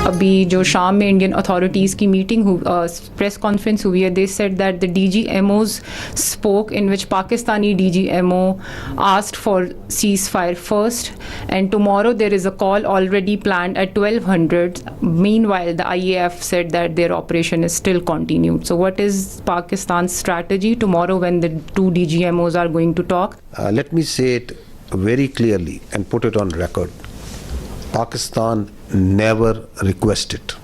अभी जो शाम में इंडियन अथॉरिटीज़ की मीटिंग प्रेस कॉन्फ्रेंस हुई है, they said that the DGMOs spoke in which Pakistani DGMO asked for ceasefire first, and tomorrow there is a call already planned at 1200. Meanwhile, the IAF said that their operation is still continued. So what is Pakistan's strategy tomorrow when the two DGMOs are going to talk? Let me say it very clearly and put it on record. Pakistan never requested.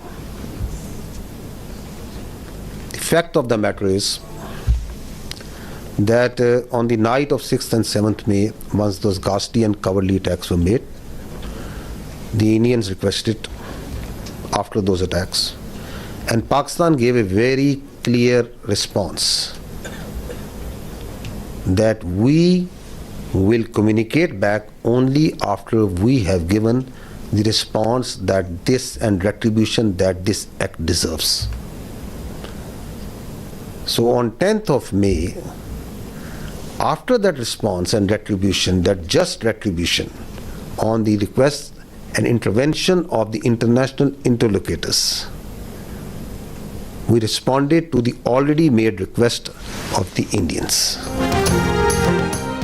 The fact of the matter is that on the night of 6th and 7th May, once those ghastly and cowardly attacks were made, the Indians requested after those attacks, and Pakistan gave a very clear response that we will communicate back only after we have given the response that this and retribution that this act deserves. So on 10th of May, after that response and retribution, that just retribution on the request and intervention of the international interlocutors, we responded to the already made request of the Indians.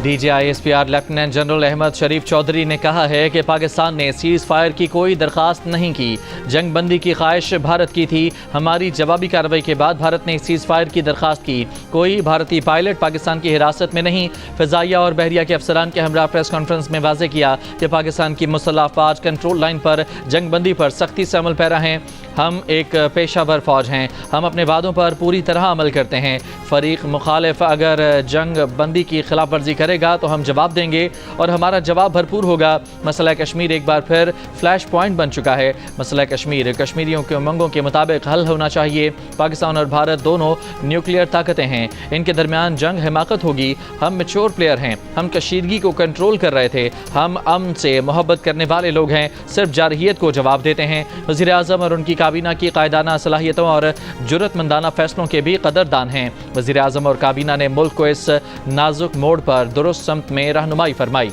DGISPR lieutenant general Ahmed Sharif Chaudhry ने कहा है कि पाकिस्तान ने seize fire की कोई दरख्वास्त नहीं की। जंग बंदी की ख्वाहिश भारत की थी। हमारी जवाबी कार्रवाई के बाद भारत ने सीज़ फायर की दरख्वास्त की। कोई भारतीय पायलट पाकिस्तान की हिरासत में नहीं। फ़िज़ाइया और बहरिया के अफसरान के हमरा प्रेस कॉन्फ्रेंस में वाज़े किया कि पाकिस्तान की मुसल्लह अफ़वाज कंट्रोल लाइन पर जंग बंदी पर सख्ती से अमल पैरा हैं। हम एक पेशावर फ़ौज हैं। हम अपने वादों पर पूरी तरह अमल करते हैं। फ़रीक मुखालिफ अगर जंग बंदी की खिलाफ वर्जी करेगा तो हम जवाब देंगे और हमारा जवाब भरपूर होगा। मसला कश्मीर एक बार फिर फ्लैश पॉइंट बन चुका है। मसला कश्मीर कश्मीरियों के उमंगों के मुताबिक हल होना चाहिए। पाकिस्तान और भारत दोनों न्यूक्लियर ताकतें हैं। इनके दरमियान जंग हिमाकत होगी। हम मैच्योर प्लेयर हैं। हम कशीदगी को कंट्रोल कर रहे थे। हम अमन से मोहब्बत करने वाले लोग हैं। सिर्फ जारहियत को जवाब देते हैं। वज़ीर आज़म और उनकी काबीना की कायदाना सलाहियतों और जुर्रतमंदाना फैसलों के भी कदरदान हैं। वज़ीर आज़म और काबीना ने मुल्क को इस नाजुक मोड़ पर दुरुस्त समत में रहनुमाई फरमाई।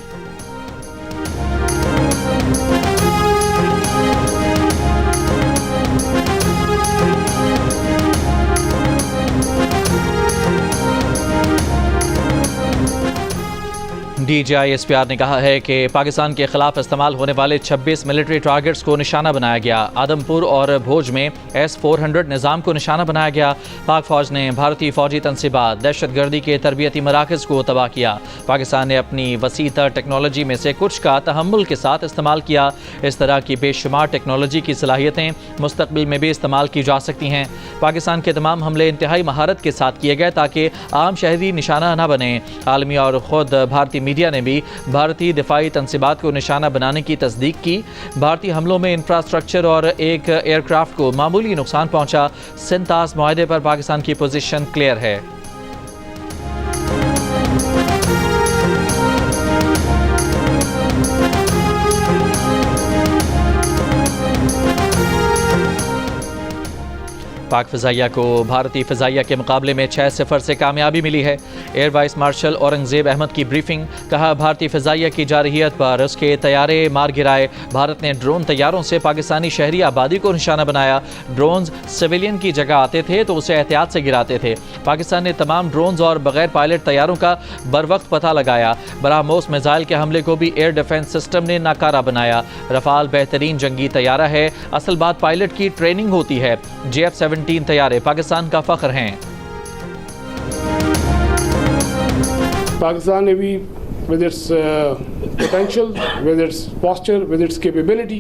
DGISPR ने कहा है कि पाकिस्तान के खिलाफ इस्तेमाल होने वाले 26 मिलिट्री टारगेट्स को निशाना बनाया गया। आदमपुर और भोज में S-400 निज़ाम को निशाना बनाया गया। पाक फौज ने भारतीय फौजी तनसीबात दहशतगर्दी के तरबियती मराकज़ को तबाह किया। पाकिस्तान ने अपनी वसी तर टेक्नोलॉजी में से कुछ का तहम्मुल के साथ इस्तेमाल किया। इस तरह की बेशुमार टेक्नोलॉजी की सलाहियतें मुस्तक़बिल में भी इस्तेमाल की जा सकती हैं। पाकिस्तान के तमाम हमले इंतहाई महारत के साथ किए गए ताकि आम शहरी निशाना न बने। आलमी और ख़ुद भारतीय मीडिया ने भी भारतीय दिफाई तनसीबात को निशाना बनाने की तस्दीक की। भारतीय हमलों में इंफ्रास्ट्रक्चर और एक एयरक्राफ्ट को मामूली नुकसान पहुंचा। सिंतास मुआहदे पर पाकिस्तान की पोजीशन क्लियर है। पाक फ़िज़ाइया को भारतीय फ़िज़ाइया के मुकाबले में 6-0 से कामयाबी मिली है। Air vice marshal Aurangzeb Ahmed की ब्रीफिंग। कहा, भारतीय फ़िज़ाइया की जारहियत पर उसके तैयारे मार गिराए। भारत ने ड्रोन तैयारों से पाकिस्तानी शहरी आबादी को निशाना बनाया। ड्रोन्स सिविलियन की जगह आते थे तो उसे एहतियात से गिराते थे। पाकिस्तान ने तमाम ड्रोन्स और बगैर पायलट तैयारों का बर वक्त पता लगाया। बरामोस मिसाइल के हमले को भी एयर डिफेंस सिस्टम ने नाकारा बनाया। रफ़ाल बेहतरीन जंगी तैयारा है। असल बात पायलट की ट्रेनिंग होती है। JF-17 तैयारे पाकिस्तान का फख्र हैं। Pakistan navy with its potential, with its posture, with its capability,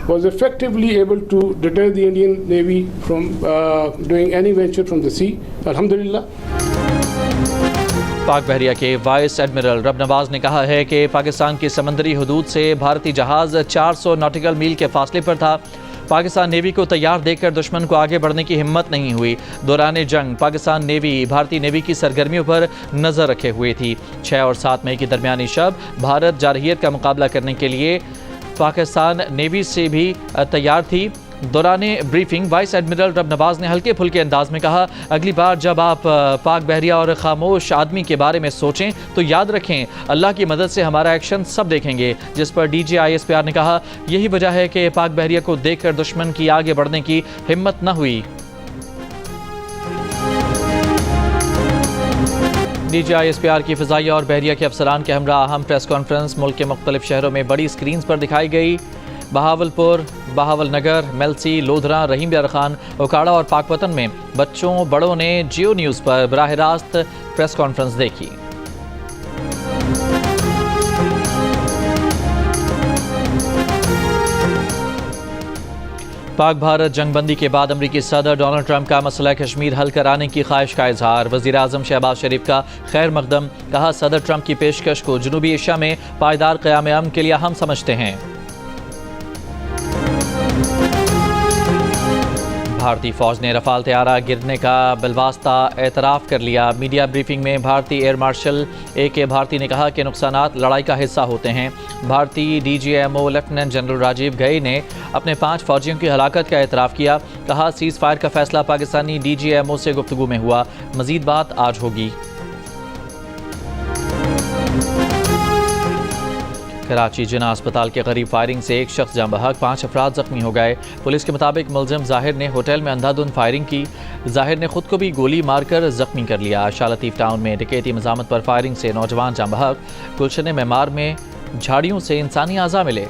was effectively able to deter the Indian Navy from doing any venture from the sea. Alhamdulillah. पाक बहरिया के वाइस एडमिरल रब नवाज ने कहा है कि पाकिस्तान की समंदरी हदूद से भारतीय जहाज़ 400 नॉटिकल मील के फासले पर था। पाकिस्तान नेवी को तैयार देखकर दुश्मन को आगे बढ़ने की हिम्मत नहीं हुई। दौरान जंग पाकिस्तान नेवी भारतीय नेवी की सरगर्मियों पर नज़र रखे हुए थी। 6 और 7 मई की दरमियानी शब भारत जारहियत का मुकाबला करने के लिए पाकिस्तान नेवी से भी तैयार थी। दौरान ब्रीफिंग वाइस एडमिरल रब नवाज ने हल्के फुल्के अंदाज में कहा, अगली बार जब आप पाक बहरिया और खामोश आदमी के बारे में सोचें तो याद रखें अल्लाह की मदद से हमारा एक्शन सब देखेंगे। जिस पर डीजी ISPR ने कहा, यही वजह है कि पाक बहरिया को देखकर दुश्मन की आगे बढ़ने की हिम्मत न हुई। डीजी ISPR की फ़िज़ाइया और बहरिया के अफसरान के हमरा अहम प्रेस कॉन्फ्रेंस मुल्क के मुख्तलिफ शहरों में बड़ी स्क्रीन पर दिखाई गई। बहावलपुर, बहावल नगर, मेलसी, लोधरा, रहीम यार खान, उकाड़ा और पाकपतन में बच्चों बड़ों ने जियो न्यूज़ पर बराह रास्त प्रेस कॉन्फ्रेंस देखी। पाक भारत जंगबंदी के बाद अमरीकी सदर डोनाल्ड ट्रंप का मसला कश्मीर हल कराने की ख्वाहिश का इजहार। वज़ीर आज़म शहबाज शरीफ का खैर मकदम, कहा सदर ट्रंप की पेशकश को जनूबी एशिया में पायदार क़याम अमन के लिए अहम समझते हैं। भारतीय फौज ने रफाल तैयारा गिरने का बिलवास्ता एतराफ़ कर लिया। मीडिया ब्रीफिंग में भारतीय एयर मार्शल AK भारती ने कहा कि नुकसानात लड़ाई का हिस्सा होते हैं। भारतीय DGMO lieutenant general Rajiv Ghai ने अपने 5 फौजियों की हलाकत का एतराफ़ किया। कहा सीज़ फायर का फैसला पाकिस्तानी DGMO से गुफ्तगू में हुआ, मज़ीद बात आज होगी। कराची जिना अस्पताल के करीब फायरिंग से एक शख्स जाँ बहक, 5 अफराद जख्मी हो गए। पुलिस के मुताबिक मुलजिम जाहिर ने होटल में अंधाधुंध फायरिंग की। जाहिर ने खुद को भी गोली मारकर जख्मी कर लिया। शाह लतीफ़ टाउन में डकैती मज़ामत पर फायरिंग से नौजवान जाँ बहक। गुलशन मेमार में झाड़ियों से इंसानी आज़ा मिले।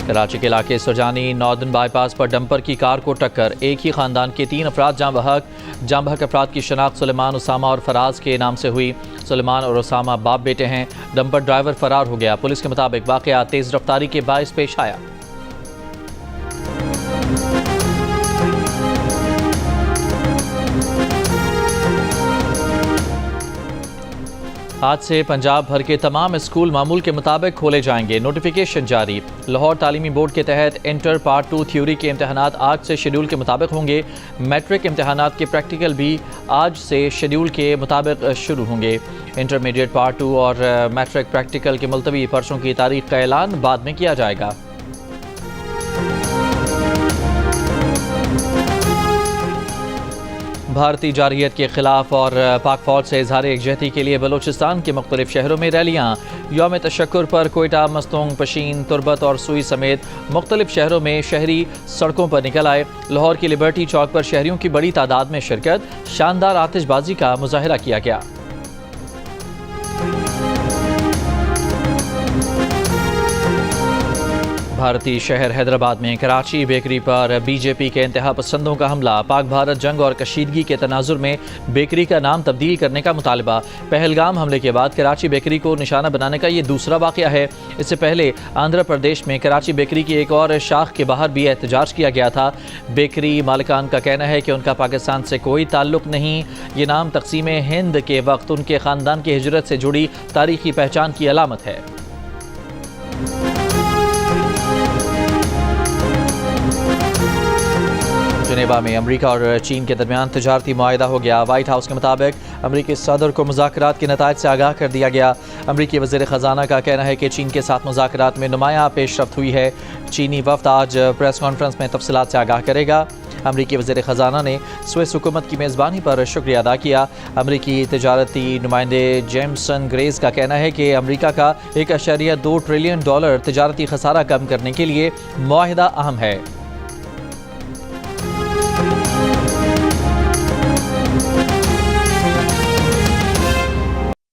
कराची के इलाके सुरजानी नॉर्दर्न बाईपास पर डंपर की कार को टक्कर, एक ही खानदान के 3 अफराद जाँ बहक अफराद की शनाख्त सुलेमान, उसामा और फराज के नाम से हुई। सुलेमान और उसामा बाप बेटे हैं। डंपर ड्राइवर फरार हो गया। पुलिस के मुताबिक वाक़या तेज़ रफ्तारी के बाइस पेश आया। आज से पंजाब भर के तमाम स्कूल मामूल के मुताबिक खोले जाएंगे। नोटिफिकेशन जारी। लाहौर तालीमी बोर्ड के तहत इंटर पार्ट 2 थ्योरी के इम्तहानात आज से शेड्यूल के मुताबिक होंगे। मैट्रिक इम्तहानात के प्रैक्टिकल भी आज से शेड्यूल के मुताबिक शुरू होंगे। इंटरमीडिएट पार्ट 2 और मैट्रिक प्रैक्टिकल के मुलतवी पर्चों की तारीख का ऐलान बाद में किया जाएगा। भारतीय जारहियत के खिलाफ और पाक फौज से इजहार एकजहती के लिए बलूचिस्तान के मुख्तलिफ शहरों में रैलियाँ। यौम तशक्कुर पर कोयटा, मस्तूंग, पशीन, तुरबत और सुई समेत मुख्तलिफ शहरों में शहरी सड़कों पर निकल आए। लाहौर की लिबर्टी चौक पर शहरियों की बड़ी तादाद में शिरकत। शानदार आतिशबाजी का मुजाहिरा किया गया। भारतीय शहर हैदराबाद में कराची बेकरी पर BJP के इंतहा पसंदों का हमला। पाक भारत जंग और कशीदगी के तनाजुर में बेकरी का नाम तब्दील करने का मुतालबा। पहलगाम हमले के बाद कराची बेकरी को निशाना बनाने का ये दूसरा वाक़या है। इससे पहले आंध्र प्रदेश में कराची बेकरी की एक और शाख के बाहर भी एहतजाज किया गया था। बेकरी मालिकान का कहना है कि उनका पाकिस्तान से कोई ताल्लुक़ नहीं। ये नाम तक़सीम हिंद के वक्त उनके ख़ानदान की हिजरत से जुड़ी तारीख़ी पहचान की अलामत है। जनेवा में अमरीका और चीन के दरमियान तिजारती मुआहिदा हो गया। वाइट हाउस के मुताबिक अमरीकी सदर को मुज़ाकरात के नताइज से आगाह कर दिया गया। अमरीकी वज़ीर ख़जाना का कहना है कि चीन के साथ मुज़ाकरात में नुमायाँ पेशरफ्त हुई है। चीनी वफ़द आज प्रेस कॉन्फ्रेंस में तफसीलात से आगाह करेगा। अमरीकी वज़ीर ख़जाना ने स्विस हुकूमत की मेज़बानी पर शुक्रिया अदा किया। अमरीकी तिजारती नुमाइंदे जेमसन ग्रेस का कहना है कि अमरीका का $1.2 ट्रिलियन तिजारती खसारा कम करने के लिए मुआहिदा अहम है।